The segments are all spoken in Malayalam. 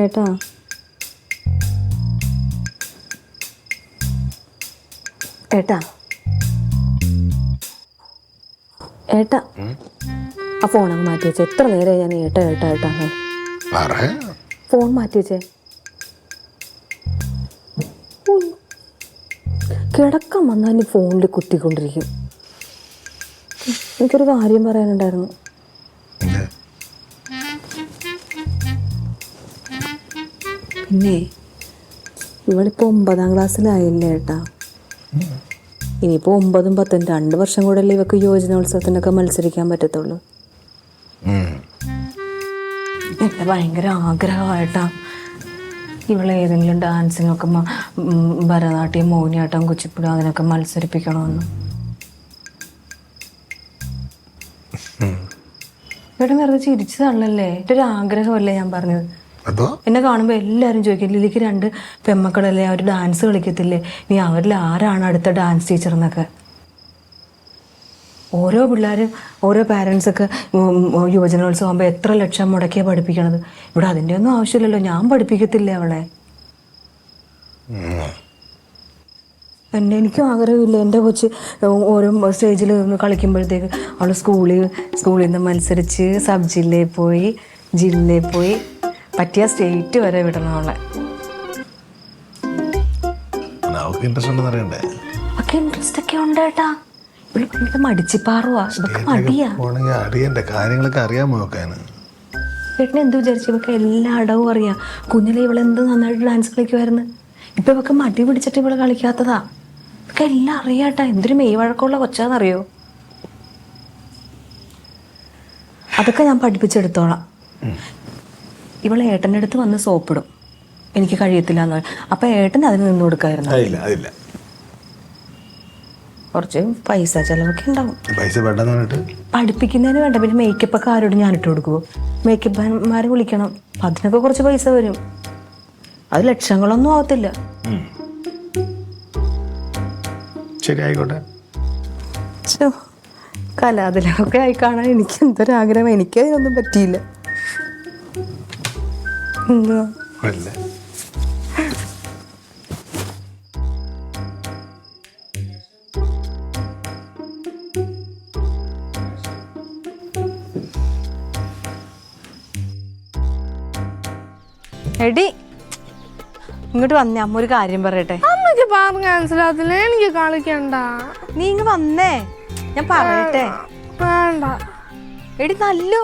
ഏട്ടാ ഏട്ടാ ഏട്ടാ ആ ഫോണങ്ങ് മാറ്റി വെച്ചേ. എത്ര നേരമായി ഞാൻ ഏട്ടാ ഏട്ടാ ഏട്ടാ ഫോൺ മാറ്റി വെച്ചേ. കിടക്കാൻ വന്നാൽ ഫോണിൽ കുത്തിക്കൊണ്ടിരിക്കും. എനിക്കൊരു കാര്യം പറയാനുണ്ടായിരുന്നു. പിന്നെ ഇവളിപ്പോൾ 9ാം ക്ലാസ്സിലായില്ലേ ഏട്ടാ. ഇനിയിപ്പോൾ 9ഉം 10ഉം 2 വർഷം കൂടെ അല്ലേ ഇവക്ക് യുവജനോത്സവത്തിനൊക്കെ മത്സരിക്കാൻ പറ്റത്തുള്ളൂ. എൻ്റെ ഭയങ്കര ആഗ്രഹമായിട്ടാ ഇവളേതെങ്കിലും ഡാൻസിനൊക്കെ ഭരതനാട്യം, മോഹിനിയാട്ടം, കുച്ചിപ്പുടി അതിനൊക്കെ മത്സരിപ്പിക്കണമെന്ന്. ഏട്ടാ വെറുതെ ചിരിച്ചു തള്ളല്ലേ. എൻ്റെ ഒരു ആഗ്രഹമല്ലേ ഞാൻ പറഞ്ഞത്. എന്നെ കാണുമ്പോൾ എല്ലാവരും ചോദിക്കും, ലിലിക്ക് 2 പെമ്മക്കളല്ലേ, അവർ ഡാൻസ് കളിക്കത്തില്ലേ, നീ അവരിൽ ആരാണ് അടുത്ത ഡാൻസ് ടീച്ചർ എന്നൊക്കെ. ഓരോ പിള്ളേരും ഓരോ പാരൻസൊക്കെ യുവജനോത്സവം ആകുമ്പോൾ എത്ര ലക്ഷം മുടക്കിയാണ് പഠിപ്പിക്കണത്. ഇവിടെ അതിൻ്റെ ഒന്നും ആവശ്യമില്ലല്ലോ. ഞാൻ പഠിപ്പിക്കത്തില്ലേ അവളെ. എനിക്കും ആഗ്രഹമില്ല എൻ്റെ കൊച്ച് ഓരോ സ്റ്റേജിൽ കളിക്കുമ്പോഴത്തേക്ക് അവൾ സ്കൂളിൽ നിന്ന് മത്സരിച്ച് സബ് ജില്ലയിൽ പോയി, ജില്ലയിൽ പോയി, പറ്റിയ സ്റ്റേറ്റ് വരെ വിടണം അവളെ. ഒക്കെ ഇൻട്രസ്റ്റ് ഒക്കെ ഉണ്ട് ഏട്ടാ. ഇവിടെ ഭയങ്കര മടിച്ചിപ്പാറുവാ. ഇതൊക്കെ മടിയാ. ഏട്ടനെ എന്ത് വിചാരിച്ചു? ഇവക്ക് എല്ലാ അടവും അറിയാം. കുഞ്ഞിലെ ഇവളെന്ത് നന്നായിട്ട് ഡാൻസ് കളിക്കുമായിരുന്നു. ഇപ്പൊ ഇവക്ക് മടി പിടിച്ചിട്ട് ഇവള് കളിക്കാത്തതാ. ഇവക്ക് എല്ലാം അറിയാട്ടാ. എന്തൊരു മെയ് വഴക്കമുള്ള കൊച്ചാന്നറിയോ. അതൊക്കെ ഞാൻ പഠിപ്പിച്ചെടുത്തോളാം. ഇവളെ ഏട്ടൻ്റെ അടുത്ത് വന്ന് സോപ്പിടും, എനിക്ക് കഴിയത്തില്ല എന്ന് പറയും. അപ്പം ഏട്ടൻ അതിന് നിന്ന് കൊടുക്കായിരുന്നു. കുറച്ച് പൈസ ചിലവൊക്കെ ഉണ്ടാവും. പഠിപ്പിക്കുന്നതിന് വേണ്ട. പിന്നെ മേക്കപ്പ് ഒക്കെ ആരോട് ഞാൻ ഇട്ട് കൊടുക്കുമോ? മേക്കപ്പ്മാരെ വിളിക്കണം. അതിനൊക്കെ കുറച്ച് പൈസ വരും. അത് ലക്ഷങ്ങളൊന്നും ആവത്തില്ല. കലാതിലൊക്കെ ആയി കാണാൻ എനിക്ക് എന്തൊരാഗ്രഹം. എനിക്ക് അതിനൊന്നും പറ്റിയില്ല. എന്താ എടി ഇങ്ങോട്ട് വന്നേ. അമ്മ ഒരു കാര്യം പറയട്ടെ. അമ്മക്ക് പറഞ്ഞ മനസ്സിലാവത്തില്ല. എനിക്ക് കളിക്കണ്ട. നീ ഇങ്ങ് വന്നേ, ഞാൻ പറയട്ടെ. വേണ്ട എടി നല്ലു,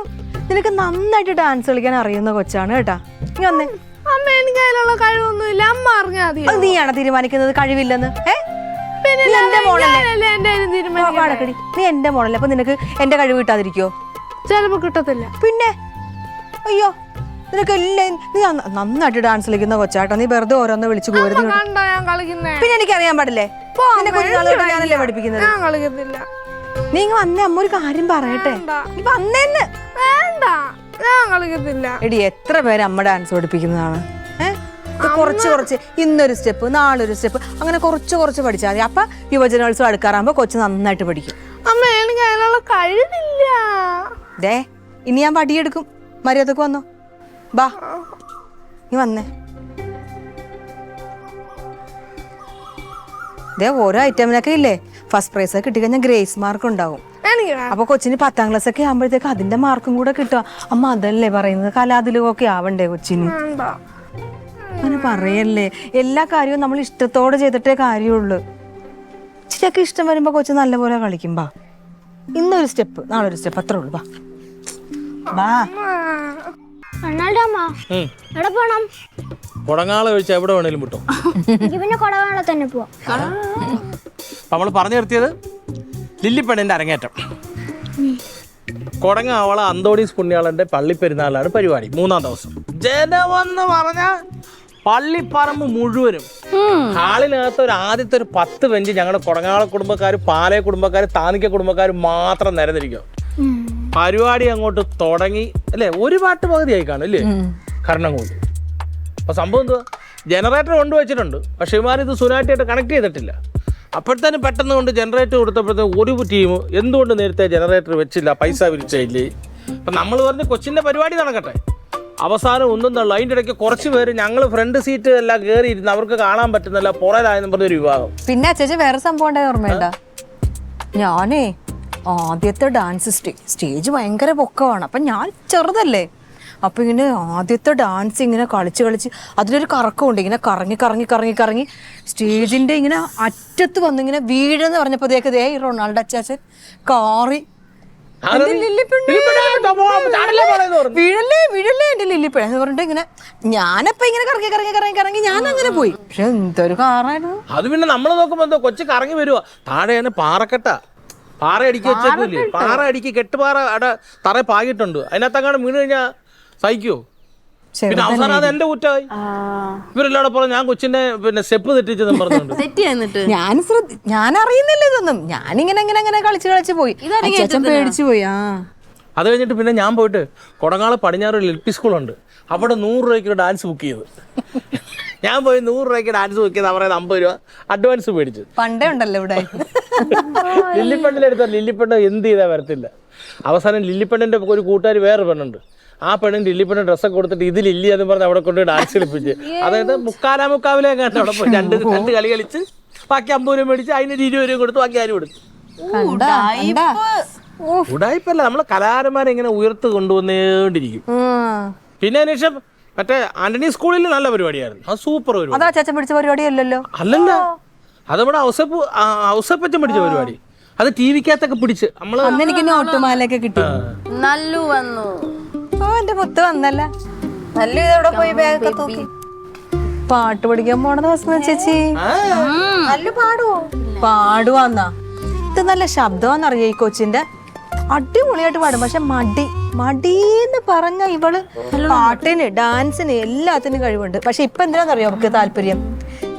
നിനക്ക് നന്നായിട്ട് ഡാൻസ് കളിക്കാൻ അറിയുന്ന കൊച്ചാണ് കേട്ടാ. നീ വന്നേ. അമ്മ എനിക്ക് അതിനുള്ള കഴിവൊന്നുമില്ല. അമ്മ അറിഞ്ഞാ മതി. അത് നീയാണോ തീരുമാനിക്കുന്നത് കഴിവില്ലെന്ന്? പിന്നെ നീ എന്റെ മോളല്ലേ? നീ എന്റെ മോളല്ലേ, അപ്പൊ നിനക്ക് എന്റെ കഴിവ് കിട്ടാതിരിക്കോ? ചിലപ്പോ കിട്ടത്തില്ല. പിന്നെ അയ്യോ, നിനക്ക് എല്ലാം നീ നന്നായിട്ട് ഡാൻസ് കളിക്കുന്ന കൊച്ചാട്ടോ. നീ വെറുതെ ഓരോന്ന് വിളിച്ചു പോരുത്. പിന്നെ എനിക്ക് അറിയാൻ പാടില്ലേ? ഞാനല്ലേ പഠിപ്പിക്കുന്നത്. നീ ഇങ്ങ് വന്നേ. അമ്മ ഒരു കാര്യം പറയട്ടെ. നീ വന്നേന്ന്. വേണ്ട, ഞാൻ കളിക്കത്തില്ല. എടി എത്ര പേര് അമ്മ ഡാൻസ് പഠിപ്പിക്കുന്നതാണ്. കുറച്ച് ഇന്നൊരു സ്റ്റെപ്പ്, നാളൊരു സ്റ്റെപ്പ്, അങ്ങനെ കുറച്ച് പഠിച്ചാൽ മതി. അപ്പൊ യുവജനോത്സവം അടുക്കാറാകുമ്പോ കൊച്ചു നന്നായിട്ട് പഠിക്കും. അമ്മ എനിക്ക് അതിനുള്ള കഴിവില്ല. ദേ ഇനി ഞാൻ വടിയെടുക്കും. മര്യാദക്ക് വന്നോ. ബാ നീ വന്നേ. ദേ ഓരോ ഐറ്റമിനൊക്കെ ഇല്ലേ ഫസ്റ്റ് പ്രൈസ് ഒക്കെ കിട്ടിക്കഴിഞ്ഞാൽ ഗ്രേസ് മാർക്ക് ഉണ്ടാവും. അപ്പൊ കൊച്ചിന് 10ാം ക്ലാസ് ഒക്കെ ആകുമ്പോഴത്തേക്ക് അതിന്റെ മാർക്കും കൂടെ കിട്ടുക. അമ്മ അതല്ലേ പറയുന്നത്, കലാതിലൊക്കെ ആവണ്ടേ കൊച്ചിന്. അങ്ങനെ പറയല്ലേ. എല്ലാ കാര്യവും നമ്മൾ ഇഷ്ടത്തോടെ ചെയ്തിട്ടേ കാര്യമുള്ളൂ. ഇച്ചിരിയൊക്കെ ഇഷ്ടം വരുമ്പോ കൊച്ചു നല്ലപോലെ കളിക്കും. ബാ ഇന്നൊരു സ്റ്റെപ്പ്, നാളൊരു സ്റ്റെപ്പ്, അത്രേ ഉള്ളൂ. ബാ ബാ. കൊടങ്ങാള ഒഴിച്ച് എവിടെ വേണേലും വിട്ടോ. പിന്നെ കൊടങ്ങാള തന്നെ പോവാം. നമ്മൾ പറഞ്ഞു നിർത്തിയത് ലില്ലിപ്പെണ്ണിന്റെ അരങ്ങേറ്റം. കൊടങ്ങാവള അന്തോണീസ് പുണ്യാളന്റെ പള്ളിപ്പെരുന്നാളാണ് പരിപാടി. 3ാം ദിവസം ജനമെന്ന് പറഞ്ഞ പള്ളിപ്പറമ്പ് മുഴുവനും. ഹാളിനകത്ത് ആദ്യത്തെ ഒരു 10 ബെഞ്ച് ഞങ്ങളുടെ കൊടങ്ങാള കുടുംബക്കാർ, പാലയ കുടുംബക്കാർ, താനിക്ക കുടുംബക്കാർ മാത്രം നിരന്നിരിക്കും. പരിപാടി അങ്ങോട്ട് തുടങ്ങി അല്ലേ. ഒരു പാട്ട് പകുതിയായി കാണും അല്ലേ. കർണം കൊണ്ട് അപ്പോൾ സംഭവം എന്തുവാ, ജനറേറ്റർ കൊണ്ടുവച്ചിട്ടുണ്ട്, പക്ഷേ ഇവന്മാർ ഇത് സുനായിട്ടായിട്ട് കണക്ട് ചെയ്തിട്ടില്ല. അപ്പോഴത്തേനും പെട്ടെന്ന് കൊണ്ട് ജനറേറ്റർ കൊടുത്തപ്പോഴത്തേക്കും ഒരു ടീം എന്തുകൊണ്ട് നേരത്തെ ജനറേറ്റർ വെച്ചില്ല, പൈസ വിരിച്ചില്ലേ. അപ്പം നമ്മൾ പറഞ്ഞ് കൊച്ചിൻ്റെ പരിപാടി നടക്കട്ടെ, അവസാനം ഒന്നും തള്ളു. അതിൻ്റെ ഇടയ്ക്ക് കുറച്ച് പേര് ഞങ്ങൾ ഫ്രണ്ട് സീറ്റ് എല്ലാം കയറി ഇരുന്ന് അവർക്ക് കാണാൻ പറ്റുന്നില്ല, പുറയിലായെന്ന് പറഞ്ഞൊരു വിഭാഗം. പിന്നെ അച്ഛാ വേറെ സംഭവം ഉണ്ടായി ഓർമ്മയുണ്ട? ഞാനേ ആദ്യത്തെ ഡാൻസ് സ്റ്റേജ് ഭയങ്കര പൊക്കമാണ്. അപ്പം ഞാൻ ചെറുതല്ലേ, അപ്പം ഇങ്ങനെ ആദ്യത്തെ ഡാൻസ് ഇങ്ങനെ കളിച്ച് അതിലൊരു കറക്കമുണ്ട്, ഇങ്ങനെ കറങ്ങി സ്റ്റേജിൻ്റെ ഇങ്ങനെ അറ്റത്ത് വന്നിങ്ങനെ വീഴെന്ന് പറഞ്ഞപ്പോഴത്തേക്ക് ദേ റൊണാൾഡോ അച്ചാച്ചൻ കാറി വീഴല്ലേ എന്റെ ലില്ലിപ്പഴ എന്ന് പറഞ്ഞിട്ട് ഇങ്ങനെ ഞാനപ്പ ഇങ്ങനെ കറങ്ങി ഞാൻ അങ്ങനെ പോയി. പക്ഷെ എന്തൊരു കാറായിരുന്നു അത്. പിന്നെ നമ്മൾ നോക്കുമ്പോ എന്തോ കൊച്ചു കറങ്ങി വരുവാ. താഴെ തന്നെ പാറക്കെട്ട, പാറ അടുക്കി വെച്ചേക്കൂല്ലേ, പാറ അടുക്കി കെട്ടുപാറ അവിടെ തറ പാകിയിട്ടുണ്ട്. അതിനകത്തങ്ങാണ്ട് വീണ് കഴിഞ്ഞാൽ സഹിക്കുവോ? പിന്നെ അവസാനം അത് എന്റെ കുറ്റമായി. ഇവരെല്ലാം പറഞ്ഞ ഞാൻ കൊച്ചിന്റെ പിന്നെ സ്റ്റെപ്പ് തെറ്റിച്ചെന്നും പറഞ്ഞുണ്ട്. ഞാൻ അറിയുന്നില്ല ഇതൊന്നും. ഞാനിങ്ങനെ കളിച്ച് പോയി, പേടിച്ചു പോയി. അത് കഴിഞ്ഞിട്ട് പിന്നെ ഞാൻ പോയിട്ട് കൊടങ്ങാള പടിഞ്ഞാറ് LP സ്കൂളുണ്ട്, അവിടെ 100 രൂപയ്ക്ക് ഡാൻസ് ബുക്ക് ചെയ്ത്. ഞാൻ പോയി 100 രൂപയ്ക്ക് ഡാൻസ് ബുക്ക് ചെയ്ത് അവരെ 50 രൂപ അഡ്വാൻസ് മേടിച്ചു. പണ്ടേ ഉണ്ടല്ലോ ഇവിടെ. ലില്ലിപ്പെണ്ണിലെടുത്ത ലില്ലിപ്പെണ്ണ് എന്ത് ചെയ്താൽ വരത്തില്ല. അവസാനം ലില്ലിപ്പെണ്ണിന്റെ ഒരു കൂട്ടുകാർ വേറെ പെണ്ണുണ്ട്, ആ പെണ്ണിന് ലില്ലിപ്പെണ്ണ് ഡ്രസ്സൊക്കെ കൊടുത്തിട്ട് ഇതിലില്ല എന്ന് പറഞ്ഞ് അവിടെ കൊണ്ട് ഡാൻസ് കളിപ്പിച്ച്. അതായത് മുക്കാവിലെ കണ്ട് അവിടെ പോയി രണ്ട് കളി കളിച്ച് ബാക്കി 50 രൂപ മേടിച്ച് അതിന് 20 രൂപ കൊടുത്ത് ബാക്കി ആരും കൊടുത്തു. ഉടായിപ്പല്ല, നമ്മളെ കലാകാരന്മാരെ ഇങ്ങനെ ഉയർത്ത് കൊണ്ടുവന്നേണ്ടിരിക്കും. പിന്നെ അതിനുശേഷം മറ്റേ ആന്റണി സ്കൂളിൽ നല്ല പരിപാടിയായിരുന്നു, അത് സൂപ്പർ പരിപാടിയല്ലോ. അല്ലല്ല, അത് നമ്മുടെ ഔസപ്പച്ചൻ പിടിച്ച പരിപാടി. അത് TV-ക്കകത്തൊക്കെ പിടിച്ച് നമ്മള് എനിക്ക് നോട്ടുമാലൊക്കെ കിട്ടി. നല്ലു വന്നു. എന്റെ മുത്ത് വന്നല്ല. നല്ല ഇതവിടെ പോയി ബാഗൊക്കെ തൂക്കി പാട്ട് പഠിക്കാൻ പോണ ദിവസം ചേച്ചി. നല്ല പാടുവാന്നാ. ഇത് നല്ല ശബ്ദമാണെന്നറിയാം ഈ കൊച്ചിന്റെ, അടിപൊളിയായിട്ട് പാടും. പക്ഷെ മടീന്ന് പറഞ്ഞ ഇവള് പാട്ടിന് ഡാൻസിന് എല്ലാത്തിനും കഴിവുണ്ട്. പക്ഷെ ഇപ്പൊ എന്തിനാന്നറിയോ അവർക്ക് താല്പര്യം?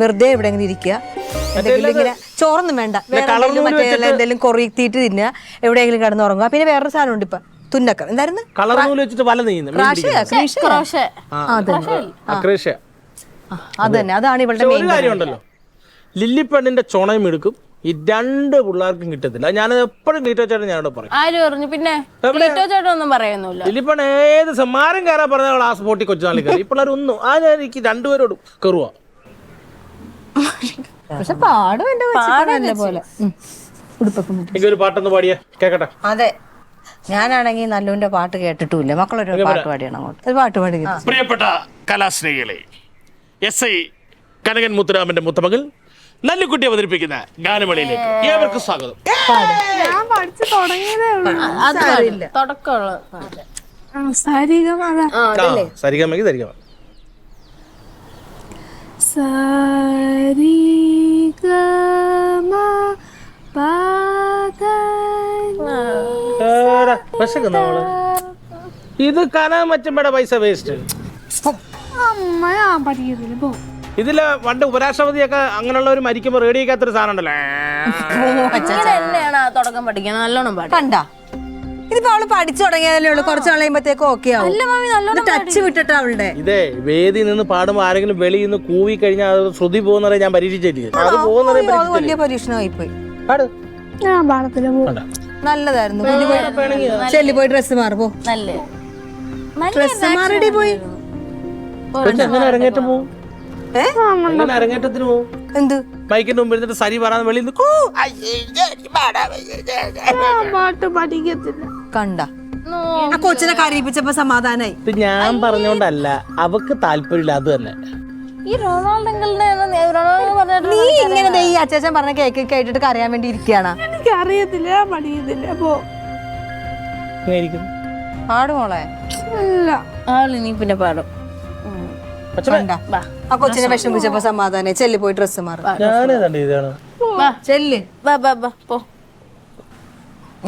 വെറുതെ എവിടെയെങ്കിലും ഇരിക്കുക, എന്തെങ്കിലും ഇങ്ങനെ ചോറൊന്നും വേണ്ട, വേറെ എന്തെങ്കിലും കൊറിയത്തിയിട്ട് തിന്നുക, എവിടെയെങ്കിലും കിടന്ന് ഉറങ്ങുക. പിന്നെ വേറൊരു സാധനം ഉണ്ട് ഇപ്പൊ, തുന്നക്കം. എന്തായിരുന്നു? അതന്നെ, അതാണ് ഇവളുടെ മെയിൻ കാര്യമുണ്ടല്ലോ. ലില്ലിപ്പെണ്ണിന്റെ ചുണയും എടുക്കും, ഈ 2 പിള്ളേർക്കും കിട്ടത്തില്ല. ഞാനത് എപ്പോഴും ഗ്ലീറ്റോ ചേട്ടൻ ഞാനോട് പറയും. ആര് പറഞ്ഞു? പിന്നെ ഗ്ലീറ്റോ ചേട്ടൻ ഒന്നും പറയുന്നില്ല. ലില്ലിപ്പെണ്ണ് ഏത് സമ്മാനം കയറാൻ പറഞ്ഞ ആ സ്പോട്ടി കൊച്ചുനാളിൽ കയറി. ഇപ്പോഴൊരു ഒന്നും എനിക്ക് 2 പേരോടും കയറുക. പക്ഷെ പാടും എന്റെ പോലെ. എനിക്കൊരു പാട്ടൊന്ന് പാടിയേ കേക്കട്ടെ. അതെ, ഞാനാണെങ്കിൽ നല്ലുവിന്റെ പാട്ട് കേട്ടിട്ടുമില്ല. മക്കളൊരു പാട്ട് പാടിയാണ് അങ്ങോട്ട്, ഒരു പാട്ട് പാടി. പ്രിയപ്പെട്ട കലാസ്നേഹികളെ, SI കനകൻ മുത്തുരാമന്റെ മുത്തമകൾ നല്ലുകുട്ടി അവതരിപ്പിക്കുന്ന ഗാനമേളയിലേക്ക് ഏവർക്കും സ്വാഗതം. ഞാൻ പഠിച്ചു തുടങ്ങിയതേ ഉള്ളൂ. തുടക്കമുള്ള സരിഗമയ്ക്ക് സരിഗമ ഇത് കനാൻ മച്ചമ്പയുടെ പൈസ വേസ്റ്റ്. അമ്മ ഞാൻ പഠിക്കത്തില്ല പോ. ഇതില് പണ്ട് ഉപരാഷ്ട്രപതിയൊക്കെ അങ്ങനെയുള്ളവർ മരിക്കുമ്പോ റേഡിയോക്കകത്തൊരു സാധനം ഉണ്ടല്ലോ. തുടക്കം പഠിക്കാൻ നല്ലോണം പാടും. കണ്ട, ഇതിപ്പോ അവള് പഠിച്ചു തുടങ്ങിയതല്ലേ ഉള്ളൂ. കുറച്ച് കളയുമ്പോഴത്തേക്കും ഓക്കെ ആവും. ടച്ച് വിട്ടിട്ട് അവളുടെ ഇതേ വേദി നിന്ന് പാടുമ്പോ ആരെങ്കിലും വെളിയിൽ നിന്ന് കൂവി കഴിഞ്ഞാൽ അത് ശ്രുതി പോകുന്നവരെ ഞാൻ പരീക്ഷിച്ചില്ല. അത് വലിയ പരീക്ഷണമായി പോയി. ഞാൻ പാടത്തില്ല പോ. നല്ലതായിരുന്നു. ചെല്ലി പോയി ഡ്രസ് മാറുമ്പോ നല്ല ഡ്രസ് മാറിടി പോയി. എങ്ങനെ അരങ്ങേറ്റം പോവും? എങ്ങനെ അരങ്ങേറ്റത്തിന് പോവും? എന്ത് മൈക്കിന്റെ മുമ്പിൽ ഇരുന്നിട്ട് സരി പറയാൻ വെളിയിൽ പാട്ട് പഠിക്കത്തില്ല. കണ്ട, ആ കൊച്ചിനെ കരയിപ്പിച്ചപ്പോ സമാധാനായി. ഇത് ഞാൻ പറഞ്ഞോണ്ടല്ല, അവക്ക് താല്പര്യമില്ല. അത് തന്നെ ഈ റൊണാൾഡോന്റെ നീ ഇങ്ങനെ ഈ അച്ചാച്ചൻ പറഞ്ഞ കേക്ക് കേട്ടിട്ട് കരയാൻ വേണ്ടി ഇരിക്കുകയാണ്. എനിക്ക് അറിയത്തില്ല, ഞാൻ പഠിക്കത്തില്ല പോ. പാടുമോളെ ഇല്ല. ആളിനി പിന്നെ പാടും. ആ കൊച്ചിനെ വിഷമിച്ചപ്പോ സമാധാനായി. ചെല്ലി പോയി ഡ്രസ് മാറും. ചെല്ല്. പോ.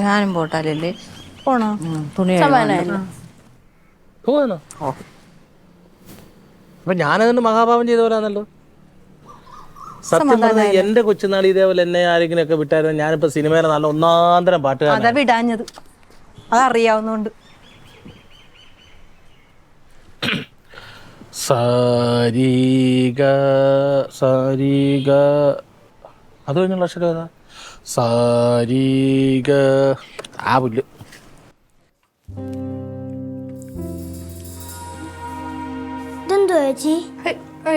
ഞാനും പോട്ടാലല്ലേ പോണോ? തുണി പോവാനോ? അപ്പൊ ഞാനതിന് മഹാഭാവം ചെയ്ത പോലാന്നല്ലോ. സത്യം പറഞ്ഞാൽ എന്റെ കൊച്ചുനാൾ ഇതേപോലെ എന്നെ ആരെങ്കിലും ഒക്കെ വിട്ടായിരുന്നു, ഞാനിപ്പോ സിനിമയിലെ നല്ല ഒന്നാന്തരം പാട്ടുകാരൻ. അതാ വിടാഞ്ഞത്, അതറിയാവുന്നോണ്ട്. സാരീഗ സാരീഗ അത് കഴിഞ്ഞുള്ള അക്ഷരം ഏതാ? സാരീഗ ആ പുല്ല്. ഇതെന്തോ ചേച്ചി?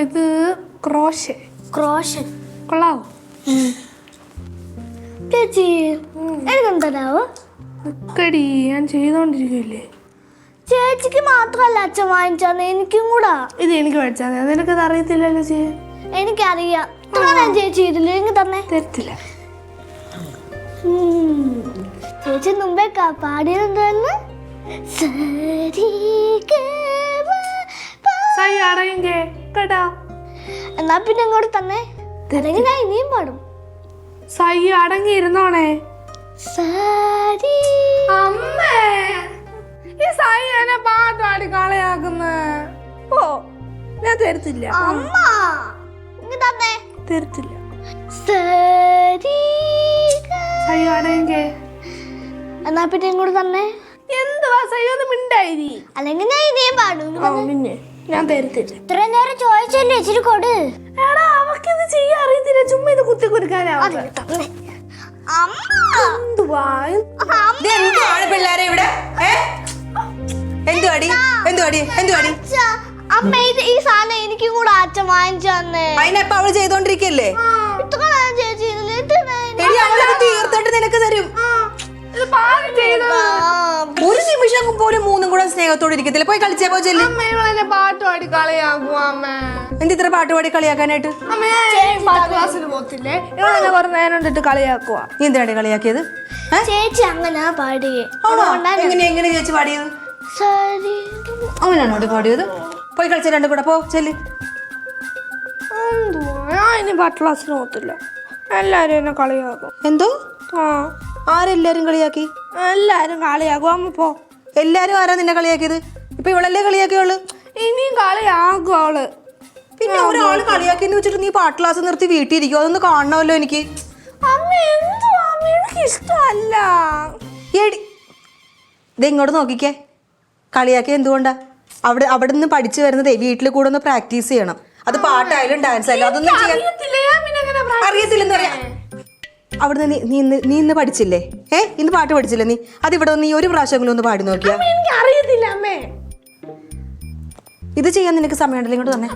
ഇത് ക്രോഷ്. ക്രോഷൻ കൊള്ളാവോ ചേച്ചി? എനിക്കെന്തരാവോ? കടി ഞാൻ ചെയ്തോണ്ടിരിക്കില്ലേ. ചേച്ചിക്ക് മാത്രല്ല അച്ഛൻ വാങ്ങിച്ചാന്ന്, എനിക്കും കൂടാ. ഇത് എനിക്ക് മേടിച്ചാൽ മതി. നിനക്കത് അറിയത്തില്ലല്ലോ ചേ. എനിക്കറിയാം. ഞാൻ ചേച്ചി ഇതില്ല, എനിക്ക് തന്നെ തരത്തില്ല. ചേച്ചി മുമ്പേ പാടിയത് എന്താന്ന്? സൈ അടയെങ്കേ കേട്ടാ. എന്നാ പിന്നെ ഇങ്ങോട്ട് തന്നെ, അല്ലെങ്കിൽ ഞാൻ ഇനിയും പാടും. സൈ അടങ്ങിയിരുന്നോണേ. അമ്മേ, ഈ സൈ എന്നെ പാട്ട് പാടി കളയാക്കുന്ന. ഓ ഞാൻ തരത്തില്ല. അമ്മ ഇങ്ങ് തന്നെ. തരത്തില്ല. സൈ അടയെങ്കേ. എന്നാ പിന്നെ ഇങ്ങോട്ട് തന്നെ. എന്തുവാ സൈ ഒന്ന് മിണ്ടായി. അല്ലെങ്കിൽ ഞാൻ ഇനിയും പാടും. പിന്നെ ഞാൻ തരത്തില്ല. ഇത്ര നേരം ചോദിച്ചല്ലേ, ഇച്ചിരി കൊട്. എടാ അവക്കിത് ചെയ്യാൻ അറിയത്തില്ല. ചുമ്മാ ഇത് കുത്തി കുരുക്കാനാ. എന്തുവാ പിള്ളേരെ ഇവിടെ എന്തുവാടി എന്തുവാടി എന്തുവാടി? അമ്മ ഈ സാധനം എനിക്കും കൂടെ അച്ഛൻ വാങ്ങിച്ചു തന്നെ. അതിനെപ്പ അവള് ചെയ്തോണ്ടിരിക്കല്ലേ? ഇത്ര നേരം ചേച്ചി തീർത്തിട്ട് നിനക്ക് തരും. ഒരു നിമിഷം പോലും മൂന്നും കൂടെ സ്നേഹത്തോടെ ഇരിക്കത്തില്ല. പോയി കളിച്ചാ പോ ചെല്ലു. പാട്ട് പാടി കളിയാക്കും അമ്മ. എന്ത് ഇത്ര പാട്ട് പാടി കളിയാക്കാനായിട്ട്? ക്ലാസ്സിന് പോത്തില്ലേ? ഇവളെന്നെ കുറെ നേരം കൊണ്ടിട്ട് കളിയാക്കുവാ. നീ എന്തിനാണ് കളിയാക്കിയത്? ചേച്ചി അങ്ങനെ പാടിയേ. എങ്ങനെ ചേച്ചി പാടിയത്? അങ്ങനെയാണോ പാടിയത്? പോയി കളിച്ച രണ്ടും കൂടെ പോ ചെല്ലു. ഞാൻ ഇനി പാട്ട് ക്ലാസ്സിന് പോത്തില്ല. എല്ലാരും എന്നെ കളിയാക്കും. എന്തോ? ആ ആരെല്ലാരും കളിയാക്കി? എല്ലാരും കളിയാക്കും. അമ്മ പോ. എല്ലാരും ആരാ നിന്നെ കളിയാക്കിയത്? ഇപ്പൊ ഇവളല്ലേ കളിയാക്കിയോള്? ഇനിയും കളിയാക്കും അവള്. പിന്നെ ഒരാള് കളിയാക്കിന്ന് വെച്ചിട്ട് നീ പാട്ട് ക്ലാസ് നിർത്തി വീട്ടിൽ ഇരിക്കും? അതൊന്ന് കാണണമല്ലോ എനിക്ക്. അമ്മ എന്തുവാ എനിക്ക് ഇഷ്ടമല്ല. ഇങ്ങോട്ട് നോക്കിക്കേ. കളിയാക്കി എന്തുകൊണ്ടാ? അവിടെ നിന്ന് പഠിച്ചു വരുന്നതേ വീട്ടിൽ കൂടെ ഒന്ന് പ്രാക്ടീസ് ചെയ്യണം. അത് പാട്ടായാലും ഡാൻസ് ആയാലും അതൊന്നും ചെയ്യാൻ അറിയത്തില്ലെന്ന് പറയാ. അവിടെ നിന്ന് നീ ഇന്ന് പഠിച്ചില്ലേ? ഇന്ന് പാട്ട് പഠിച്ചില്ലേ നീ? അത് ഇവിടെ നീ ഒരു പ്രാവശ്യമെങ്കിലും ഒന്ന് പാടി നോക്കിയാ? അറിയത്തില്ല അമ്മേ. ഇത് ചെയ്യാൻ നിനക്ക് സമയമുണ്ടല്ലോ. ഇങ്ങോട്ട് തന്നെ.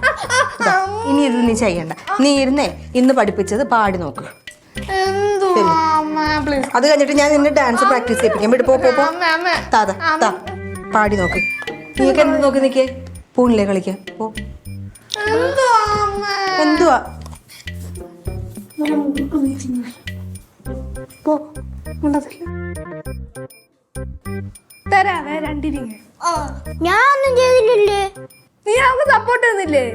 ഇനി ഇത് നീ ചെയ്യണ്ട. നീ ഇരുന്നേ ഇന്ന് പഠിപ്പിച്ചത് പാടി നോക്ക്. അത് കഴിഞ്ഞിട്ട് ഞാൻ നിന്നെ ഡാൻസ് പ്രാക്ടീസ് ചെയ്യിപ്പിക്കാം. വിട്ട് പോ. പാടി നോക്ക്. നീക്ക് എന്ത് നോക്കി നിക്കേ? പൂണില്ലേ കളിക്കാൻ? പോ. എന്തുവാ? തരാവേ രണ്ടിരിങ്ങ. ഞാൻ ഒന്നും ചെയ്തില്ലല്ലേ. നീ അവർക്ക് സപ്പോർട്ട് ചെയ്യുന്നില്ലേ?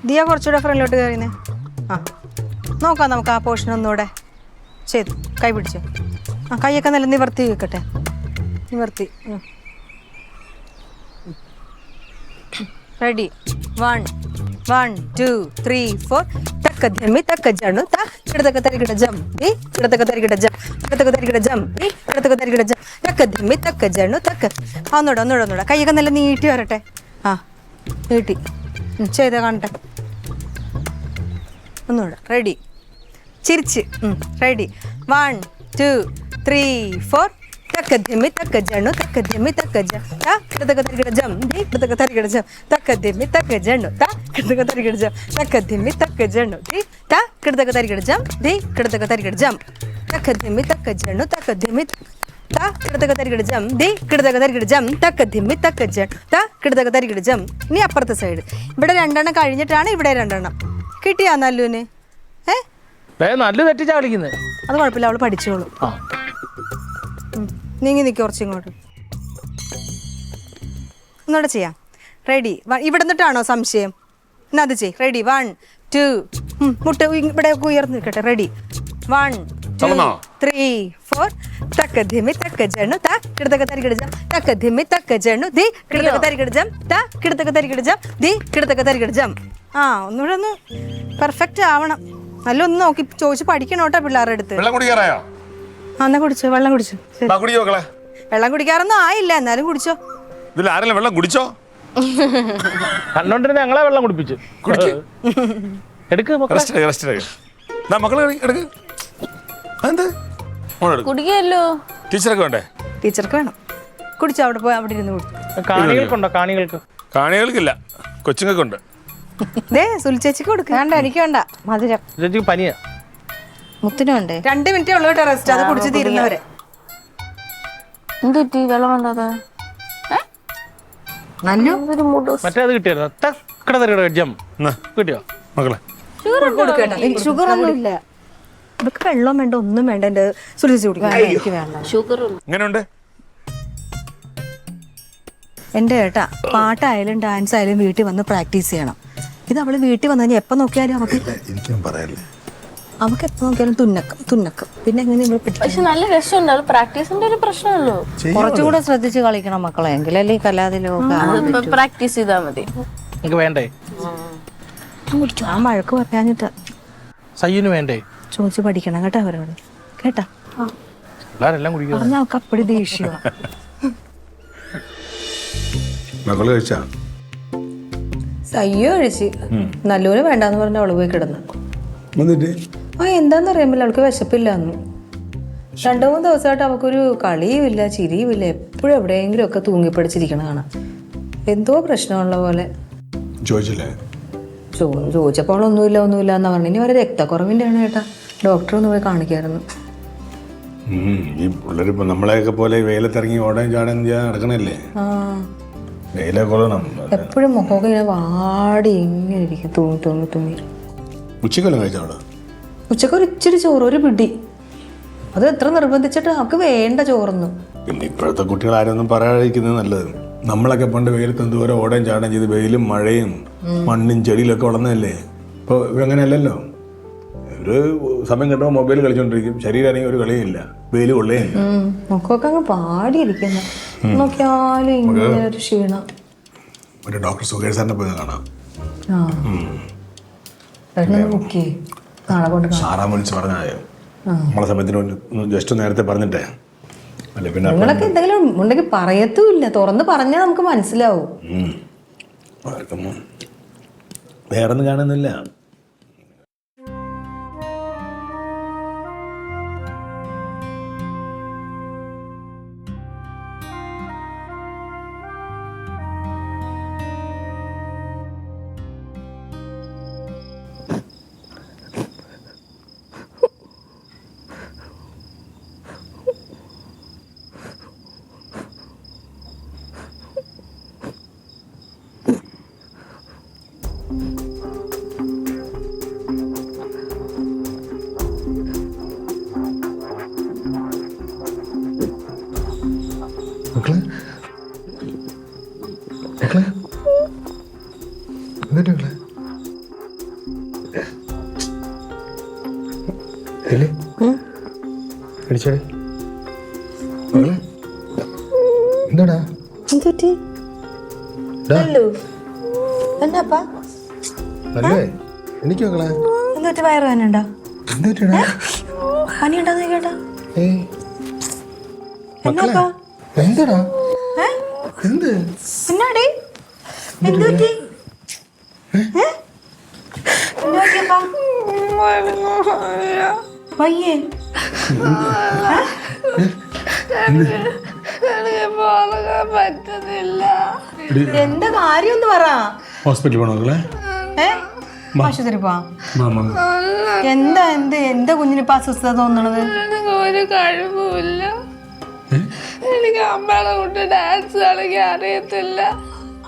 ദിയ കുറച്ചുകൂടെ ഫ്രണ്ടിലോട്ട് കയറിയുന്നേ. ആ നോക്കാം നമുക്ക് ആ പോർഷൻ ഒന്നുകൂടെ ചെയ്തു. കൈ പിടിച്ചു. ആ കൈയൊക്കെ നല്ല നിവർത്തി വെക്കട്ടെ. നിവർത്തി. റെഡി. 1 1 2 3 4. തക്ക ധമ്മി തക്ക ജണു ത കിടതക്ക തരികിട ജം ദി കിടതക്ക തരികിട ജം കിടതക്ക തരികിട ജം ദി കിടതക്ക തരികിട ജം തക്ക ധമ്മി തക്ക ജണു തക്ക. ഒന്നുകൂടെ കൈയൊക്കെ നല്ല നീട്ടി വരട്ടെ. ആ നീട്ടി ചെയ്ത കാണട്ടെ. ഒന്നുകൂടെ. റെഡി. ചിരിച്ച്. റെഡി. 1 2 3 4. തക്ക ധിമ്മി തക്ക ജണു തക്ക ധിമ്മി തക്ക ജം ത കിടതക്ക തരികിട ജം ദി കിടതക്ക തരികിട ജം തക്ക ധിമ്മി തക്ക ജണു ത കിടതക്ക തരികിട ജം തക്ക ധിമ്മി തക്ക ജണു ദി ത കിടതക്ക തരികിട ജം ദി കിടതക്ക തരികിട ജം തക്ക ധിമ്മി തക്ക ജണു തക്ക ധിമ്മി ത കിടതക്ക തരികിട ജം ദി കിടതക്ക തരികിട ജം തക്ക ധിമ്മി തക്ക ജം ത കിടതക്ക തരികിട ജം. ഇനി അപ്പുറത്തെ സൈഡ്. ഇവിടെ 2 എണ്ണം കഴിഞ്ഞിട്ടാണ് ഇവിടെ 2 എണ്ണം. കിട്ടിയാ നല്ലുവിന്? നല്ല തെറ്റിച്ചാ കളിക്കുന്നത്. അത് കുഴപ്പമില്ല, അവള് പഠിച്ചോളൂ. നീങ്ങി നിൽക്കുക കുറച്ചിങ്ങോട്ട്. ഒന്നുകൂടെ ചെയ്യാം. റെഡി. ഇവിടെ നിന്നിട്ടാണോ സംശയം? എന്നാ അത് ചെയ്. റെഡി. 1 2. മുട്ട ഇവിടെ ഉയർന്നു നിൽക്കട്ടെ. റെഡി. 1 ചലനോ 3 4 തക്ക ധിമി തക്ക ജണു ത കിടതക തരികിടജം തക്ക ധിമി തക്ക ജണു ദി കിടതക തരികിടജം ത കിടതക തരികിടജം ദി കിടതക തരികിടജം. ആ ഒന്നുകൂടെ ഒന്ന് പെർഫെക്റ്റ് ആവണം. നല്ല ഒന്ന് നോക്കി ചോദിച്ച് പഠിക്കണം കേട്ടോ പിള്ളേരുടെ അടുത്ത്. വെള്ളം കുടിക്കാറായോ? എന്നാ കുടിച്ചോ, വെള്ളം കുടിച്ചോ. ശരി. കുടിക്കോ മക്കളെ. വെള്ളം കുടിക്കാറൊന്നും ആയില്ല, എന്നാലും കുടിച്ചോ. ഇതിൽ ആരെല്ലാം വെള്ളം കുടിച്ചോ? കണ്ടോണ്ടിരുന്ന ഞങ്ങളെ വെള്ളം കുടിപ്പിച്ചു. എടുക്ക് മക്കളെ എടുക്ക്. കുടിക്കല്ലോ. ടീച്ചറൊക്കെ വേണ്ടേ? ടീച്ചർക്ക് വേണം. കുടിച്ചോ, അവിടെ പോയി അവിടെ ഇരുന്ന് കുടിച്ചു. കാണികൾക്കുണ്ടോ? കാണികൾക്ക് കാണികൾക്കില്ല, കൊച്ചുങ്ങൾക്കുണ്ട്. ദേ സുൽച്ചേച്ചിക്ക് കൊടുക്ക. വേണ്ട, എനിക്ക് വേണ്ട മധുരം. ചേച്ചിക്ക് പനിയാ. മുത്തിനും വേണ്ടേ? 2 മിനിറ്റേ ഉള്ളൂ കേട്ടോ റെസ്റ്റ്. അത് കുടിച്ച് തീരുന്നവരെ. എന്തുറ്റി വെള്ളം വേണ്ടാതെ? മറ്റേ അത് കിട്ടിയായിരുന്നു. ജം കിട്ടിയോ മക്കളെ? ഷുഗർ ഒന്നും ഇല്ല. ഇതൊക്കെ വെള്ളം വേണ്ട, ഒന്നും വേണ്ട. എന്റെ സുൽച്ചേച്ചി കുടിക്കാം. എനിക്ക് വേണ്ട. ഷുഗർ എങ്ങനെയുണ്ട്? എന്റെ ഏട്ടാ പാട്ടായാലും ഡാൻസ് ആയാലും വീട്ടിൽ വന്ന് പ്രാക്ടീസ് ചെയ്യണം. ഇത് അവള് വീട്ടിൽ വന്നു കഴിഞ്ഞാൽ എപ്പോ നോക്കിയാലും അവക്ക് അവക്ക് എപ്പോ നോക്കിയാലും തുന്നക്കം. പിന്നെ എങ്ങനെ ഇവിടെ പിടിക്കും? പക്ഷെ നല്ല രസമുണ്ട്. പ്രാക്ടീസിന്റെ ഒരു പ്രശ്നമല്ലോ. കുറച്ചുകൂടെ ശ്രദ്ധിച്ച് കളിക്കണം മക്കളെ, എങ്കിലല്ലേ ഈ കലാതിലൊക്കെ പ്രാക്ടീസ് ചെയ്താൽ മതി. നിങ്ങൾക്ക് വേണ്ടേ? ആ മഴക്ക് പറയാഞ്ഞിട്ടാ. സയ്യന് വേണ്ടേ? ചോദിച്ച് പഠിക്കണം കേട്ടാ അവരോട്. കേട്ടാ പിള്ളേരെല്ലാം കുടിക്കുക. പറഞ്ഞ അവക്ക് അപ്പടി ദേഷ്യ. മക്കള് കഴിച്ചാ? സയ്യോ കഴിച്ച്. നല്ലൂര് വേണ്ടാന്ന് പറഞ്ഞ അവള് പോയി കിടന്നു. ആ എന്താന്ന് അറിയാമല്ലോ, അവൾക്ക് വിശപ്പില്ലാന്ന്. 2-3 ദിവസമായിട്ട് അവക്കൊരു കളിയുമില്ല, ചിരിയുമില്ല. എപ്പോഴും എവിടെയെങ്കിലും ഒക്കെ തൂങ്ങിപ്പിടിച്ചിരിക്കണ കാണാം. എന്തോ പ്രശ്നമുള്ള പോലെ. ചോദിച്ചപ്പോൾ ഒന്നുമില്ല എന്നാ പറഞ്ഞു. ഇനി വരെ രക്തക്കുറവിൻ്റെ ആണ് കേട്ടാ. ഡോക്ടർ ഒന്ന് പോയി കാണിക്കായിരുന്നു. ഈ പിള്ളേരിപ്പോ നമ്മളെയൊക്കെ പോലെ വെയിലത്തിറങ്ങി ഓടാൻ ചാടാൻ ചെയ്യാൻ നടക്കണല്ലേ. ആ വെയിലെ കൊള്ളണം. എപ്പോഴും മുഖമൊക്കെ ഇങ്ങനെ വാടി ഇങ്ങനെ ഇരിക്കും, തൂങ്ങി. ഉച്ചക്കെല്ലാം കഴിച്ചോളൂ. ഉച്ചക്ക് ഒരു ഇച്ചിരി ചോറ്, ഒരു പിടി. അത് എത്ര നിർബന്ധിച്ചിട്ട് അവർക്ക് വേണ്ട ചോറൊന്നും. പിന്നെ ഇപ്പോഴത്തെ കുട്ടികൾ ആരൊന്നും പറയാതിരിക്കുന്നത് നല്ലത്. നമ്മളൊക്കെ പണ്ട് വെയിലത്ത് എന്തോരം ഓടാൻ ചാടാൻ ചെയ്ത് വെയിലും മഴയും മണ്ണും ചെടിയിലൊക്കെ വളർന്നതല്ലേ. ഇപ്പോൾ ഇവങ്ങനെയല്ലല്ലോ. ഒരു സമയം കിട്ടുമ്പോൾ മൊബൈൽ കളിച്ചോണ്ടിരിക്കും. ശരീരം ഒരു കളിയില്ല, വെയിൽ കൊള്ളേയില്ല. മുഖമൊക്കെ അങ്ങ് പാടിയിരിക്കുന്നു. നോക്കിയാലും ഇങ്ങനെ ഒരു ക്ഷീണം. ഒരു ഡോക്ടർ സുഖേഷ് സാറിനെ പോയി കാണാം. ബുക്ക് നാളെ കൊണ്ട് സാറാൻ വിളിച്ച് പറഞ്ഞാൽ നമ്മളെ സമയത്തിന് ജസ്റ്റ് നേരത്തെ പറഞ്ഞിട്ടേ. അല്ല പിന്നെ നിങ്ങളൊക്കെ എന്തെങ്കിലും ഉണ്ടെങ്കിൽ പറയത്തുമില്ല. തുറന്ന് പറഞ്ഞാൽ നമുക്ക് മനസ്സിലാവും. വേറൊന്നും കാണുന്നില്ല. എന്താടാ എന്നാപ്പാ എനിക്ക് എന്നിട്ട് വയറുവേനുണ്ടോ? പനി ഉണ്ടോന്ന് കേട്ടാ? എന്നാപ്പാ എന്താടാ എന്ത് എന്നാടി എന്തുപറ്റി? വയ്യേ? പറ്റുന്നില്ല. എന്താ കാര്യം ഒന്ന് പറ. ഹോസ്പിറ്റലിൽ പോണോ മക്കളെ? ആശുപത്രി പോവാ. എന്താ കുഞ്ഞിനിപ്പോ അസ്വസ്ഥത തോന്നണത്? ഒരു കഴിവുമില്ല. എനിക്ക് അമ്മയുടെ കൂട്ട് ഡാൻസ് കളിക്കാൻ അറിയത്തില്ല,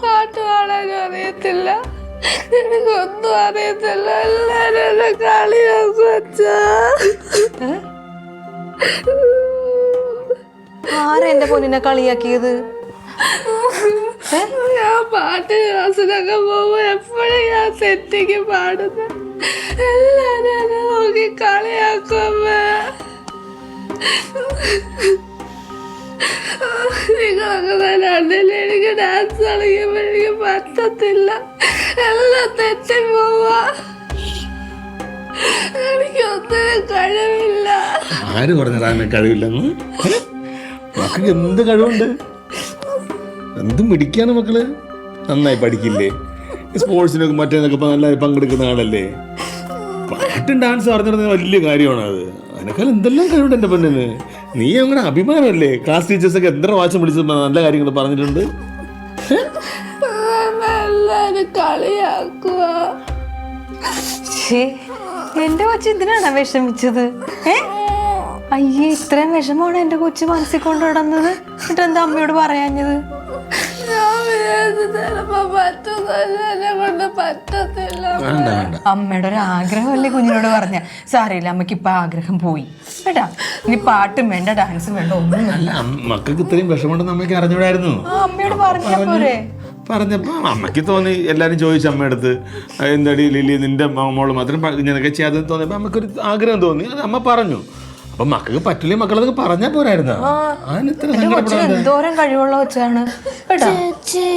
പാട്ട് പാടാനും അറിയത്തില്ല, എനിക്കൊന്നും അറിയത്തില്ല. എല്ലാരും എന്നെ കളിയാക്കും അച്ഛാ. ആരാ എന്റെ പൊന്നിനെ കളിയാക്കിയത്? ഞാൻ പാട്ട് ക്ലാസ്സിലൊക്കെ പോകുമ്പോ എപ്പോഴും ഞാൻ സെറ്റിക്ക് പാടുന്നത്. എല്ലാരും എന്നെ നോക്കി കളിയാക്കും അമ്മ. നിങ്ങളൊക്കെ തന്നെ ഉണ്ടല്ലേ, എനിക്ക് ഡാൻസ് കളിക്കുമ്പോൾ എനിക്ക് പറ്റത്തില്ല, എല്ലാം തെറ്റി പോവാ, എനിക്കൊന്നിനും കഴിവില്ല. ആര് പറഞ്ഞ കഴിവില്ലെന്ന്? മക്കൾക്ക് എന്ത് കഴിവുണ്ട്, എന്ത് മിടിക്കാണ് മക്കള്. നന്നായി പഠിക്കില്ലേ, സ്പോർട്സിനൊക്കെ മറ്റേതൊക്കെ നന്നായി പങ്കെടുക്കുന്ന ആളല്ലേ. പാട്ടും ഡാൻസ് പറഞ്ഞിരുന്നത് വലിയ കാര്യമാണ്. അത് അതിനേക്കാൾ എന്തെല്ലാം കഴിവുണ്ട് എൻ്റെ പെണ്ണിന്. നീ അങ്ങനെ അഭിമാനമല്ലേ. ക്ലാസ് ടീച്ചേഴ്സൊക്കെ എത്ര വാശം വിളിച്ച് നല്ല കാര്യങ്ങൾ പറഞ്ഞിട്ടുണ്ട്. എല്ലാരും കളിയാക്കുക. എന്റെ കൊച്ചു ഇതിനാണ് വിഷമിച്ചത്. അയ്യേ, ഇത്രയും വിഷമാണ് എന്റെ കൊച്ചു മനസ്സിൽ കൊണ്ട് കിടന്നത്. എന്നിട്ട് എന്താ അമ്മയോട് പറയാഞ്ഞത്? ഞാൻ വിചാരിച്ചു ചിലപ്പോ പറ്റുന്നില്ല, എന്നെ കൊണ്ട് പറ്റത്തില്ല. അമ്മയുടെ ഒരു ആഗ്രഹമല്ലേ കുഞ്ഞിനോട് പറഞ്ഞ. സാരമില്ല, അമ്മയ്ക്ക് ഇപ്പൊ ആഗ്രഹം പോയി കേട്ടാ. ഇനി പാട്ടും വേണ്ട, ഡാൻസും വേണ്ട, ഒന്നും അല്ല, മക്കൾക്ക് ഇത്രയും വിഷമമുണ്ടെന്ന് അമ്മയ്ക്ക് അറിഞ്ഞൂടായിരുന്നു. അമ്മയോട് പറഞ്ഞ പോരെ. പറഞ്ഞപ്പോൾ അമ്മയ്ക്ക് തോന്നി, എല്ലാവരും ചോദിച്ചു അമ്മയടുത്ത്, എന്താടി ലില്ലി നിന്റെ മോള് മാത്രം ഇങ്ങനെയൊക്കെ ചെയ്യാതെ തോന്നിയപ്പോൾ അമ്മക്കൊരു ആഗ്രഹം തോന്നി. അത് അമ്മ പറഞ്ഞു. അപ്പൊ മക്കൾക്ക് പറ്റില്ലേ, മക്കളതൊക്കെ പറഞ്ഞാൽ പോരായിരുന്നോ? എന്തോരം കഴിവുള്ള കൊച്ചാണ് കേട്ടോ. ചേച്ചി,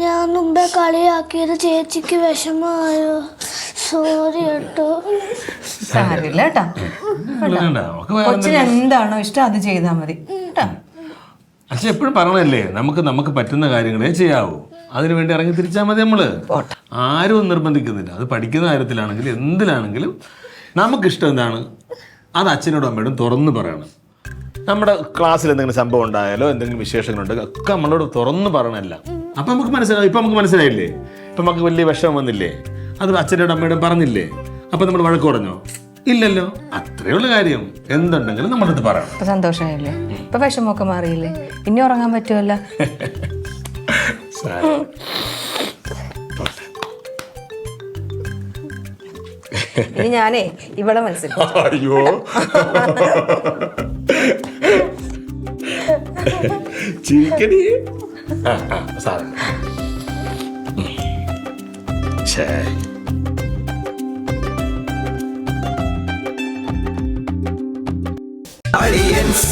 ഞാൻ മുമ്പേ കളിയാക്കിയത് ചേച്ചിക്ക് വിഷമമായോ? സോറി കേട്ടോ. സാരമില്ല കേട്ടാ. കൊച്ചിന് എന്താണോ ഇഷ്ടം അത് ചെയ്താൽ മതി കേട്ടാ. അച്ഛൻ എപ്പോഴും പറയണല്ലേ, നമുക്ക് പറ്റുന്ന കാര്യങ്ങളെ ചെയ്യാവൂ. അതിനു വേണ്ടി ഇറങ്ങി തിരിച്ചാൽ മതി. നമ്മള് ആരും നിർബന്ധിക്കുന്നില്ല. അത് പഠിക്കുന്ന കാര്യത്തിലാണെങ്കിലും എന്തിലാണെങ്കിലും നമുക്കിഷ്ടം എന്താണ് അത് അച്ഛനോടും അമ്മയോടും തുറന്ന് പറയണം. നമ്മുടെ ക്ലാസ്സിൽ എന്തെങ്കിലും സംഭവം ഉണ്ടായാലോ എന്തെങ്കിലും വിശേഷങ്ങളുണ്ടെങ്കിൽ ഒക്കെ നമ്മളോട് തുറന്ന് പറയണമല്ല. അപ്പം നമുക്ക് മനസ്സിലാവും. ഇപ്പം നമുക്ക് മനസ്സിലായില്ലേ, ഇപ്പം നമുക്ക് വലിയ വിഷമം വന്നില്ലേ, അത് അച്ഛനോടും അമ്മയോടും പറഞ്ഞില്ലേ, അപ്പം നമ്മൾ വഴക്ക് പറഞ്ഞോ? ഇല്ലല്ലോ. അത്രയുള്ള കാര്യം. എന്തുണ്ടെങ്കിലും നമ്മളടുത്ത് പറയണം. ഇപ്പൊ സന്തോഷമായില്ലേ? ഇപ്പൊ വിഷമമൊക്കെ മാറിയില്ലേ? ഇനി ഉറങ്ങാൻ പറ്റുമല്ലോ. ഇനി ഞാനേ ഇവിടെ മനസ്സിലായി. അയ്യോ, ചിരിക്കടി. സാധനം Audience.